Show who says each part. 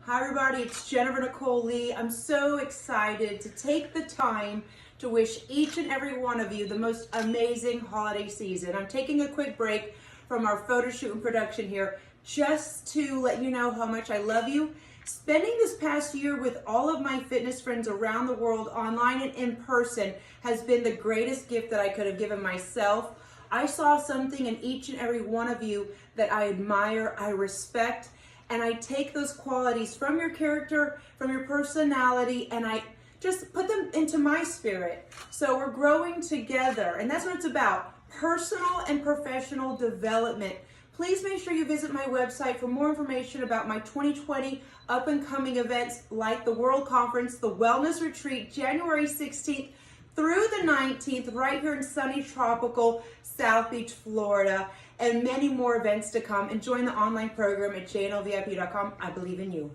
Speaker 1: Hi everybody, it's Jennifer Nicole Lee. I'm so excited to take the time to wish each and every one of you the most amazing holiday season. I'm taking a quick break from our photo shoot and production here just to let you know how much I love you. Spending this past year with all of my fitness friends around the world, online and in person, has been the greatest gift that I could have given myself. I saw something in each and every one of you that I admire, I respect, and I take those qualities from your character, from your personality, and I just put them into my spirit. So we're growing together, and that's what it's about, personal and professional development. Please make sure you visit my website for more information about my 2020 up-and-coming events like the World Conference, the Wellness Retreat, January 16th through the 19th, right here in sunny, tropical South Beach, Florida, and many more events to come. And join the online program at jnlvip.com. I believe in you.